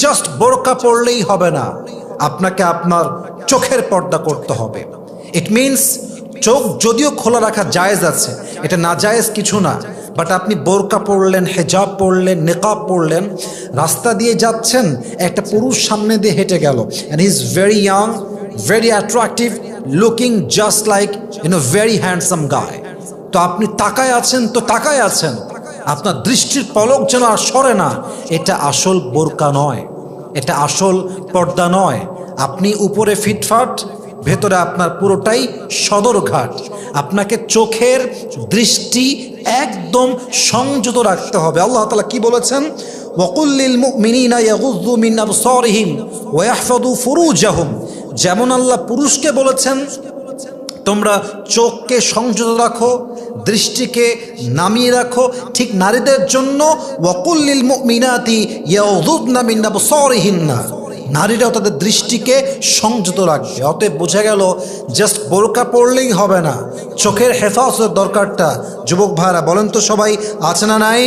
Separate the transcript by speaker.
Speaker 1: Just বোরকা পড়লেই হবে না, আপনাকে আপনার চোখের পর্দা করতে হবে। ইট মিনস চোখ যদিও খোলা রাখা জায়েজ আছে, এটা না জায়েজ কিছু না, বাট আপনি বোরকা পরলেন, হেজাব পরলেন, নেকাব পরলেন, রাস্তা দিয়ে যাচ্ছেন, একটা পুরুষ সামনে দিয়ে হেঁটে গেল, and he is very young, very attractive, looking just like very handsome গায়। তো আপনি তাকায় আছেন তো তাকায় আছেন, আপনার দৃষ্টির পলক যেন আর সরে না। এটা আসল বোরকা নয়, এটা আসল পর্দা নয়। আপনি উপরে ফিটফাট, ভেতরে আপনার পুরোটাই সদরঘাট। আপনাকে চোখের দৃষ্টি একদম সংযত রাখতে হবে। আল্লাহ তাআলা কি বলেছেন? ওয়াকুল লিল মুমিনিনা ইয়াগুযযু মিন আবসারিহিম ওয়া ইয়াহফাযু ফুরুজাহুম। যেমন আল্লাহ পুরুষকে বলেছেন তোমরা চোখকে সংযত রাখো, দৃষ্টিকে নামিয়ে রাখো, ঠিক নারীদের জন্য ওয়াকুল লিল মুমিনাতি ইয়াগুযুযনা মিন আবসারিহিন্না, নারীরাও তাদের দৃষ্টিকে সংযত রাখবে। অতএব বোঝা গেল জাস্ট বোরকা পড়লেই হবে না, চোখের হেফাজতের দরকারটা। যুবক ভাইরা বলেন তো সবাই আছে না নাই?